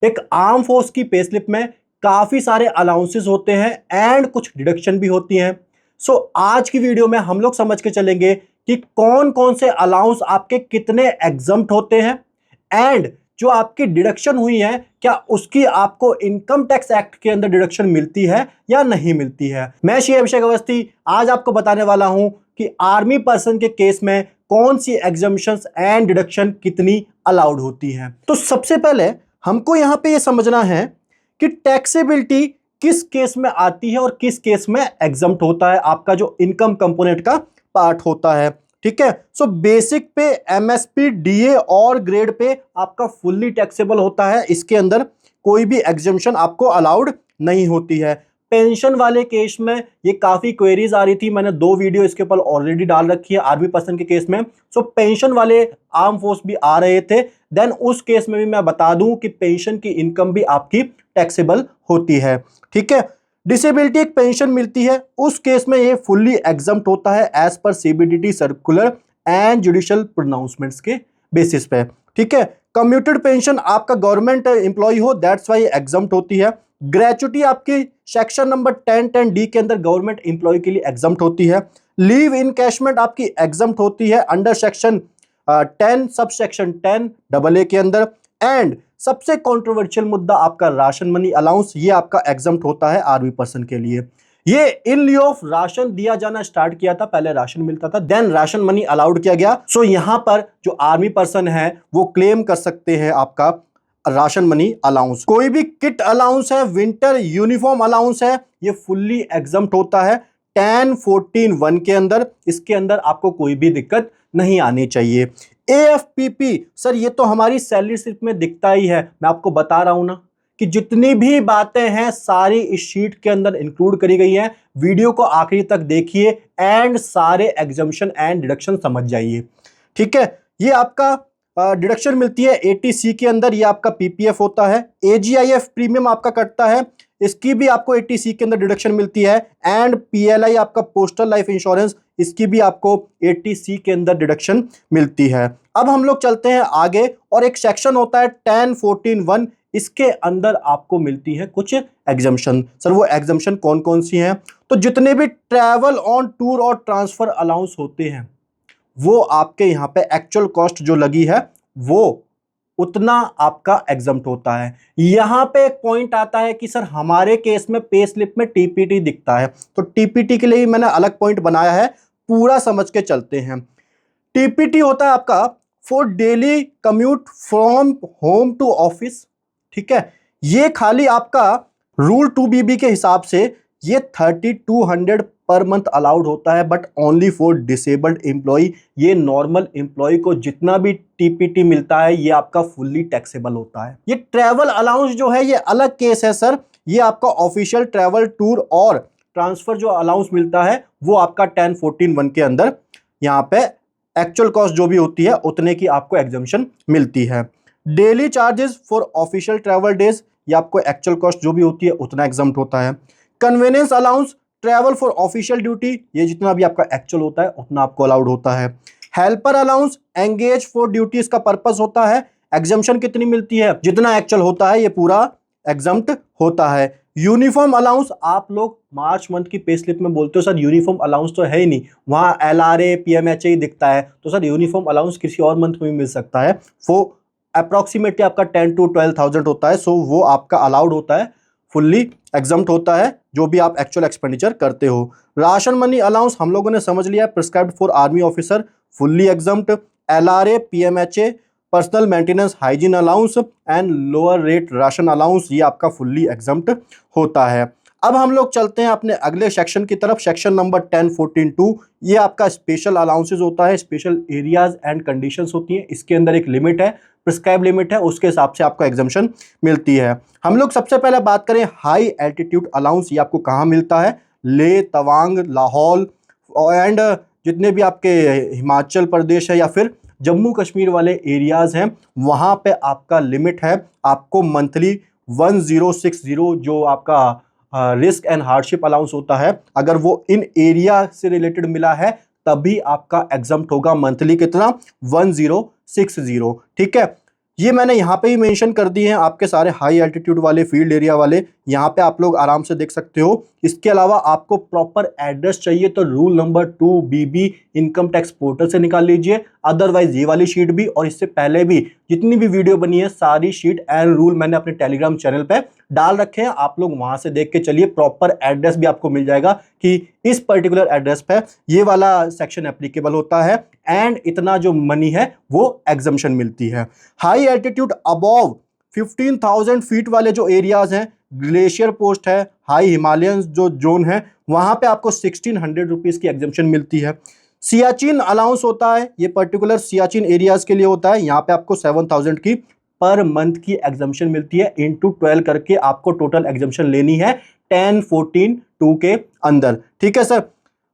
एक arm force की pay slip में काफी सारे अलाउंसेस होते हैं एंड कुछ डिडक्शन भी होती हैं। सो आज की वीडियो में हम लोग समझ के चलेंगे कि कौन कौन से अलाउंस आपके कितने एग्जम्प्ट होते हैं एंड जो आपकी डिडक्शन हुई है क्या उसकी आपको इनकम टैक्स एक्ट के अंदर डिडक्शन मिलती है या नहीं मिलती है। मैं श्री अभिषेक अवस्थी आज आपको बताने वाला हूं कि आर्मी पर्सन के केस में कौन सी एग्जम्पशंस एंड डिडक्शन कितनी अलाउड होती हैं। तो सबसे पहले हमको यहां पे ये समझना है कि टैक्सेबिलिटी किस केस में आती है और किस केस में एग्जम्प्ट होता है, आपका जो इनकम कंपोनेंट का पार्ट होता है। ठीक है, सो बेसिक पे, एमएसपी, डीए और ग्रेड पे आपका फुल्ली टैक्सेबल होता है। इसके अंदर कोई भी एग्जम्पशन आपको अलाउड नहीं होती है। पेंशन वाले केस में ये काफी क्वेरीज आ रही थी, मैंने 2 वीडियो इसके ऊपर ऑलरेडी डाल रखी है आर्मी पर्सन के केस में। सो पेंशन वाले आर्म फोर्स भी आ रहे थे, देन उस केस में भी मैं बता दूं कि पेंशन की इनकम भी आपकी टैक्सेबल होती है। ठीक है, डिसेबिलिटी एक पेंशन मिलती है, उस केस में ये फुल्ली एग्जम्प्ट होता है as per CBDT circular and judicial pronouncements के बेसिस पे। ठीक है, कम्यूटेड पेंशन आपका गवर्नमेंट एम्प्लॉय हो दैट्स वाई एग्जम्प्ट होती है। ग्रेचुटी आपकी सेक्शन नंबर 10(10)D के अंदर गवर्नमेंट एम्प्लॉय के लिए एग्जम्प्ट होती है। लीव इनकैशमेंट आपकी एग्जम्प्ट होती है under section 10 sub section 10(AA) के अंदर। एंड सबसे कंट्रोवर्शियल मुद्दा आपका राशन मनी अलाउंस, ये आपका एग्जम्प्ट होता है आर्मी पर्सन के लिए। ये इन लिeu ऑफ राशन दिया जाना स्टार्ट किया था, पहले राशन मिलता था देन राशन मनी अलाउड किया गया। सो यहां पर जो आर्मी पर्सन है वो क्लेम कर सकते हैं आपका राशन मनी अलाउंस। कोई भी किट अलाउंस है, विंटर यूनिफॉर्म अलाउंस है, ये फुल्ली एग्जम्प्ट होता है 10(14)(1) के अंदर। इसके अंदर आपको कोई भी दिक्कत नहीं आनी चाहिए। एएफपीपी सर ये तो हमारी सैलरी स्लिप में दिखता ही है, मैं आपको बता रहा हूं ना कि जितनी भी बातें हैं सारी इस शीट के अंदर इंक्लूड करी गई हैं। वीडियो को आखिरी तक देखिए एंड सारे एग्जम्पशन एंड डिडक्शन समझ जाइए। ठीक है, ये आपका डिडक्शन मिलती है 80C के अंदर, ये आपका पीपीएफ होता है। एजीआईएफ प्रीमियम आपका कटता है, इसकी भी आपको 80C के अंदर डिडक्शन मिलती है। एंड पीएलआई आपका पोस्टल लाइफ इंश्योरेंस, इसकी भी आपको 80C के अंदर डिडक्शन मिलती है। अब हम लोग चलते हैं आगे और एक सेक्शन होता है 10(14)(1), इसके अंदर आपको मिलती है कुछ एग्जम्पशन। सर वो एग्जम्पशन कौन कौन सी हैं? तो जितने भी ट्रैवल ऑन टूर और ट्रांसफर अलाउंस होते हैं वो आपके यहाँ पे एक्चुअल कॉस्ट जो लगी है वो उतना आपका एग्जम्प्ट होता है। यहां पे एक पॉइंट आता है कि सर हमारे केस में पे स्लिप में टीपीटी दिखता है, तो टीपीटी के लिए ही मैंने अलग पॉइंट बनाया है, पूरा समझ के चलते हैं। टीपीटी होता है आपका for daily commute from home to office. ठीक है, ये खाली आपका रूल 2BB के हिसाब से ये 3200 पर मंथ अलाउड होता है, but only for disabled employee. ये नॉर्मल एम्प्लॉय को जितना भी टीपीटी मिलता है ये आपका फुल्ली टैक्सेबल होता है। ये ट्रैवल अलाउंस जो है ये अलग केस है सर, ये आपका ऑफिशियल ट्रैवल टूर और ट्रांसफर जो अलाउंस मिलता है वो आपका 10(14)(1) के अंदर यहाँ पे एक्चुअल कॉस्ट जो भी होती है उतने की आपको एग्जम्पशन मिलती है। Daily charges for official travel days, ये आपको एक्चुअल कॉस्ट जो भी होती है उतना एग्जम्प्ट होता है। Convenience allowance, travel for official duty, ये जितना भी आपका एक्चुअल होता है उतना आपको अलाउड होता है। Helper allowance, engage for duty, इसका पर्पस होता है एग्जम्पशन कितनी मिलती है, जितना एक्चुअल होता है ये पूरा एग्जम्प्ट होता है। यूनिफॉर्म अलाउंस, आप लोग मार्च मंथ की पे स्लिप में बोलते हो सर यूनिफॉर्म अलाउंस तो है ही नहीं, वहां एलआरए पीएमएचए ही दिखता है, तो सर यूनिफॉर्म अलाउंस किसी और मंथ में भी मिल सकता है। वो अप्रोक्सीमेटली आपका 10 to 12,000 होता है, सो वो आपका अलाउड होता है, फुल्ली एग्जम्प्ट होता है जो भी आप एक्चुअल एक्सपेंडिचर करते हो। राशन मनी अलाउंस हम लोगों ने समझ लिया, prescribed for army officer, fully exempt. LRA PMHA, personal maintenance hygiene allowance and lower rate ration allowance, ये आपका फुल्ली एग्जम्प्ट होता है। अब हम लोग चलते हैं अपने अगले सेक्शन की तरफ, सेक्शन नंबर 10(14)(2), ये आपका स्पेशल अलाउंसेज होता है, स्पेशल एरियाज एंड कंडीशंस होती हैं। इसके अंदर एक लिमिट है, प्रिस्क्राइब लिमिट है, उसके हिसाब से आपको एग्जम्पशन मिलती है। हम लोग सबसे पहले बात करें हाई एल्टीट्यूड अलाउंस, ये आपको कहाँ मिलता है? ले, तवांग, लाहौल एंड जितने भी आपके हिमाचल प्रदेश है या फिर जम्मू कश्मीर वाले एरियाज हैं वहाँ पे आपका लिमिट है, आपको मंथली 1060 जो आपका रिस्क एंड हार्डशिप अलाउंस होता है, अगर वो इन एरिया से रिलेटेड मिला है तभी आपका एग्जम्प्ट होगा। मंथली कितना? 1060। ठीक है, ये मैंने यहाँ पे ही मेंशन कर दिए हैं आपके सारे हाई एल्टीट्यूड वाले, फील्ड एरिया वाले, यहाँ पे आप लोग आराम से देख सकते हो। इसके अलावा आपको प्रॉपर एड्रेस चाहिए तो rule number 2BB income tax portal से निकाल लीजिए। अदरवाइज ये वाली शीट भी और इससे पहले भी जितनी भी वीडियो बनी है सारी शीट एंड रूल मैंने अपने टेलीग्राम चैनल पे डाल रखे हैं, आप लोग वहां से देख के चलिए। प्रॉपर एड्रेस भी आपको मिल जाएगा कि इस पर्टिकुलर एड्रेस पे ये वाला सेक्शन एप्लीकेबल होता है एंड इतना जो मनी है वो एग्जम्पशन मिलती है। हाई एल्टीट्यूड अबव 15,000 फीट वाले जो एरियाज हैं, ग्लेशियर पोस्ट है, हाई हिमालयन जो जोन है, वहां पे आपको 1600 रुपीज की एग्जम्पशन मिलती है। सियाचिन अलाउंस होता है, ये पर्टिकुलर सियाचिन एरियाज के लिए होता है, यहाँ पे आपको 7,000 की पर मंथ की एग्जम्पशन मिलती है। इनटू 12 करके आपको टोटल एग्जम्पशन लेनी है 10, 14, 2 के अंदर। ठीक है sir.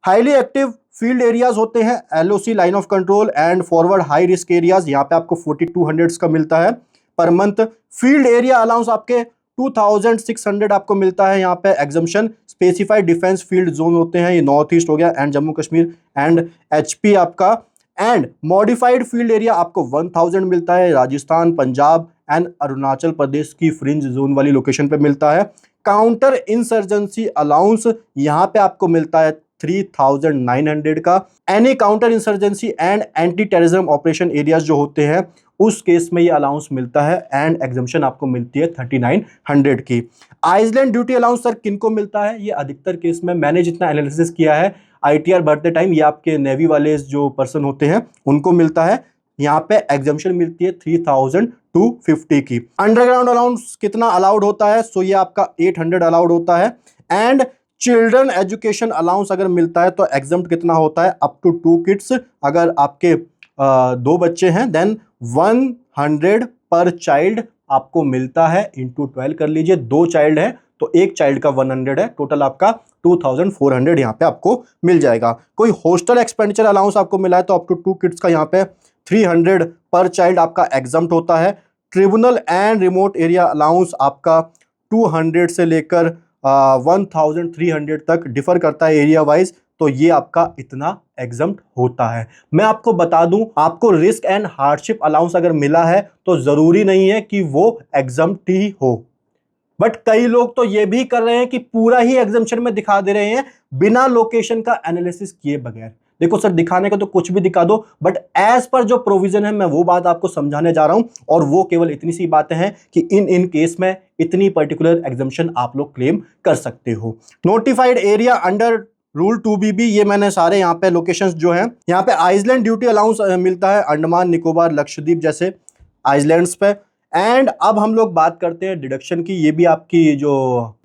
Highly active field areas होते हैं, LOC line of control and forward high risk areas, यहाँ पे आपको 4200 का मिलता है per month. Field area allowance आपके 2600 आपको मिलता है यहाँ पे exemption. Specified defence field zone होते हैं, ये नॉर्थ ईस्ट हो गया and Jammu Kashmir and HP आपका। एंड मॉडिफाइड फील्ड एरिया आपको 1000 मिलता है, राजस्थान, पंजाब एंड अरुणाचल प्रदेश की फ्रिंज जोन वाली लोकेशन पे मिलता है। काउंटर इंसर्जेंसी अलाउंस यहाँ पे आपको मिलता है 3900 का। Any counter insurgency and anti terrorism operation areas जो होते हैं उस केस में ये अलाउंस मिलता है एंड एग्जम्पशन आपको मिलती है 3900 की। आइसलैंड ड्यूटी अलाउंस सर किनको मिलता है? ये अधिकतर केस में मैंने जितना एनालिसिस किया है ITR भरते टाइम ये आपके नेवी वाले जो पर्सन होते हैं उनको मिलता है। यहाँ पे एग्जम्पशन मिलती है 3250 की। अंडरग्राउंड अलाउंस कितना अलाउड होता है? सो ये आपका 800 अलाउड होता है। एंड चिल्ड्रन एजुकेशन अलाउंस अगर मिलता है तो एग्जम्प्ट कितना होता है? Up to 2 kids. अगर आपके 2 बच्चे हैं देन 100 पर चाइल्ड आपको मिलता है। इंटू 12 कर लीजिए, 2 चाइल्ड है तो एक चाइल्ड का 100 है, टोटल आपका 2400 यहाँ पे आपको मिल जाएगा। कोई हॉस्टल एक्सपेंडिचर अलाउंस आपको मिला है तो अप टू 2 किड्स का यहाँ पे 300 पर चाइल्ड आपका एग्जम्प्ट होता है। Tribunal and remote area allowance आपका 200 से लेकर 1300 तक डिफर करता है एरिया वाइज, तो ये आपका इतना एग्जम्प्ट होता है। मैं आपको बता दूं, आपको रिस्क एंड हार्डशिप अलाउंस अगर मिला है तो जरूरी नहीं है कि वो एग्जम्प्ट ही हो, बट कई लोग तो ये भी कर रहे हैं कि पूरा ही एग्जम्पशन में दिखा दे रहे हैं बिना लोकेशन का एनालिसिस किए बगैर। देखो सर, दिखाने को तो कुछ भी दिखा दो, बट एज पर जो प्रोविजन है मैं वो बात आपको समझाने जा रहा हूं, और वो केवल इतनी सी बातें हैं कि इन केस में इतनी पर्टिकुलर एग्जम्पशन आप लोग क्लेम कर सकते हो। Notified area under rule 2BB, ये मैंने सारे यहाँ पे लोकेशंस जो हैं, यहाँ पे आइसलैंड ड्यूटी अलाउंस मिलता है अंडमान निकोबार लक्षद्वीप जैसे आइसलैंड्स पे। एंड अब हम लोग बात करते हैं डिडक्शन की। ये भी आपकी जो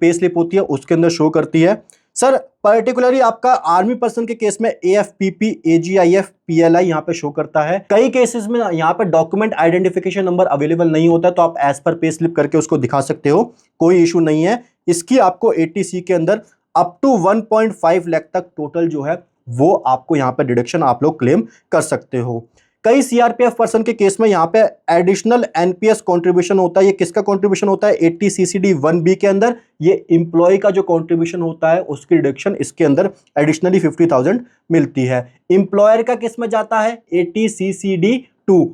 पे स्लिप होती है उसके अंदर शो करती है। सर पर्टिकुलरली आपका आर्मी पर्सन के केस में AFPP, AGIF, PLI यहाँ पे शो करता है। कई केसेस में यहाँ पे डॉक्यूमेंट आइडेंटिफिकेशन नंबर अवेलेबल नहीं होता है तो आप एज पर पे स्लिप करके उसको दिखा सकते हो, कोई इशू नहीं है। इसकी आपको 80C के अंदर अप टू 1.5 लाख तक टोटल जो है वो आपको यहाँ पे डिडक्शन आप लोग क्लेम कर सकते हो। कई CRPF पर्सन के केस में यहाँ पे एडिशनल NPS कंट्रीब्यूशन होता है। ये किसका कंट्रीब्यूशन होता है? 80 CCD 1B के अंदर ये एम्प्लॉय का जो कंट्रीब्यूशन होता है उसकी डिडक्शन इसके अंदर एडिशनली 50,000 मिलती है। एम्प्लॉयर का किस में जाता है? 80 CCD 2।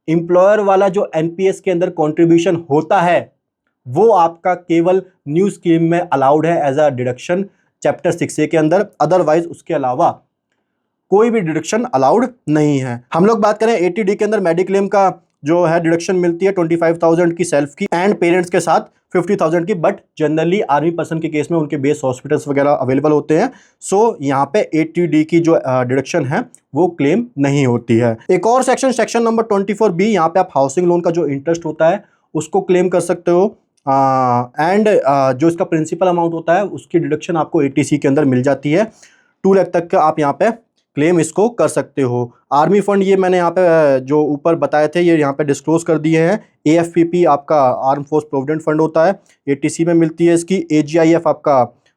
एम्प्लॉयर वाला जो NPS के अंदर कंट्रीब्यूशन होता है वो आपका केवल न्यू स्कीम में अलाउड है as a deduction chapter 6A के अंदर, अदरवाइज उसके अलावा कोई भी डिडक्शन अलाउड नहीं है। हम लोग बात करें 80D के अंदर मेडिक्लेम का जो है डिडक्शन मिलती है 25,000 की सेल्फ की एंड पेरेंट्स के साथ 50,000 की, बट जनरली आर्मी पर्सन के केस में उनके बेस हॉस्पिटल्स वगैरह अवेलेबल होते हैं, सो यहाँ पे 80D की जो डिडक्शन है वो क्लेम नहीं होती है। एक और सेक्शन नंबर 24B, यहाँ पे आप हाउसिंग लोन का जो इंटरेस्ट होता है उसको क्लेम कर सकते हो एंड जो इसका प्रिंसिपल अमाउंट होता है उसकी डिडक्शन आपको 80C के अंदर मिल जाती है। 2 लाख तक का आप यहाँ पे क्लेम इसको कर सकते हो। आर्मी फंड ये मैंने यहाँ पे जो ऊपर बताए थे ये यहाँ पे डिस्क्लोज कर दिए हैं। AFPP आपका आर्म फोर्स प्रोविडेंट फंड होता है, 80C में मिलती है इसकी। AGIF आपका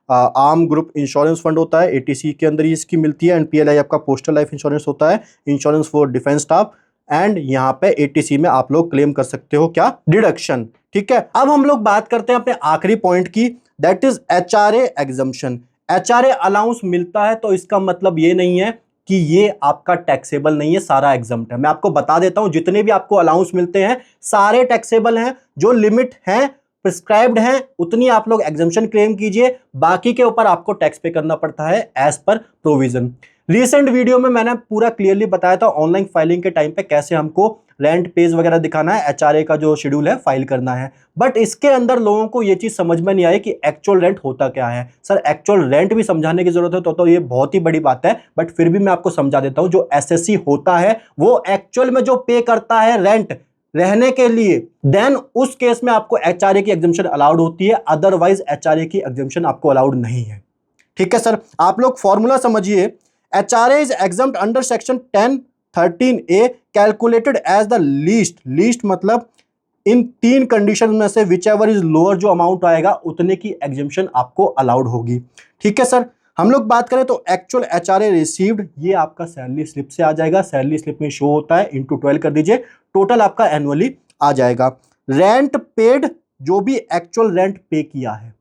आर्म ग्रुप इंश्योरेंस फंड होता है, 80C के अंदर ही इसकी मिलती है। एंड PLI आपका पोस्टल लाइफ इंश्योरेंस होता है, insurance for defence staff, and यहाँ पे 80C में आप लोग क्लेम कर सकते हो क्या? डिडक्शन। ठीक है, अब हम लोग बात करते हैं अपने आखिरी पॉइंट की, that is HRA exemption. HRA allowance मिलता है तो इसका मतलब ये नहीं है कि ये आपका टैक्सेबल नहीं है, सारा एग्जम्प्ट है। मैं आपको बता देता हूं, जितने भी आपको अलाउंस मिलते हैं सारे टैक्सेबल हैं। जो लिमिट है, प्रिस्क्राइब्ड है, उतनी आप लोग एग्जम्पशन क्लेम कीजिए, बाकी के ऊपर आपको टैक्स पे करना पड़ता है एज पर प्रोविजन। रिसेंट वीडियो में मैंने पूरा क्लियरली बताया था ऑनलाइन फाइलिंग के टाइम पे कैसे हमको रेंट पेज वगैरह दिखाना है, एचआरए का जो शेड्यूल है फाइल करना है। बट इसके अंदर लोगों को ये चीज समझ में नहीं आई कि एक्चुअल रेंट होता क्या है। सर एक्चुअल रेंट भी समझाने की जरूरत है तो ये बहुत ही बड़ी बात है, बट फिर भी मैं आपको समझा देता हूं। जो एसएससी होता है वो एक्चुअल में जो पे करता है रेंट रहने के लिए, देन उस केस में आपको एचआरए की एग्जम्पशन अलाउड होती है, अदरवाइज एचआरए की एग्जम्पशन आपको अलाउड नहीं है। ठीक है सर, आप लोग फॉर्मूला समझिए। HRA is exempt under section 10(13)A calculated as the least मतलब इन 3 कंडीशन में से विच एवर इज लोअर, जो अमाउंट आएगा उतने की एग्जम्पशन आपको अलाउड होगी। ठीक है सर, हम लोग बात करें तो एक्चुअल एचआरए रिसीव्ड, ये आपका सैलरी स्लिप से आ जाएगा। सैलरी स्लिप में शो होता है, इंटू 12 कर दीजिए, टोटल आपका एनुअली आ जाएगा। रेंट पेड, जो भी एक्चुअल रेंट पे किया है,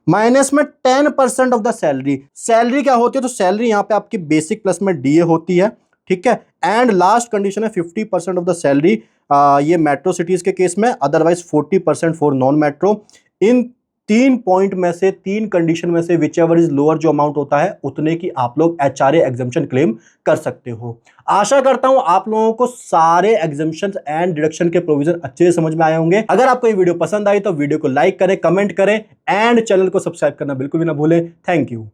माइनस में 10% ऑफ द सैलरी। सैलरी क्या होती है, तो सैलरी यहां पे आपकी बेसिक प्लस में डीए होती है। ठीक है, एंड लास्ट कंडीशन है 50% ऑफ द सैलरी, ये मेट्रो सिटीज के केस में, otherwise 40% for non metro. In 3 point में से, 3 कंडीशन में से विच एवर इज लोअर जो अमाउंट होता है उतने की आप लोग एचआरए एग्जम्पशन क्लेम कर सकते हो। आशा करता हूं आप लोगों को सारे एग्जम्पशन एंड डिडक्शन के प्रोविजन अच्छे से समझ में आए होंगे। अगर आपको ये वीडियो पसंद आई तो वीडियो को लाइक करें, कमेंट करें एंड चैनल को सब्सक्राइब करना बिल्कुल भी ना भूलें। Thank you.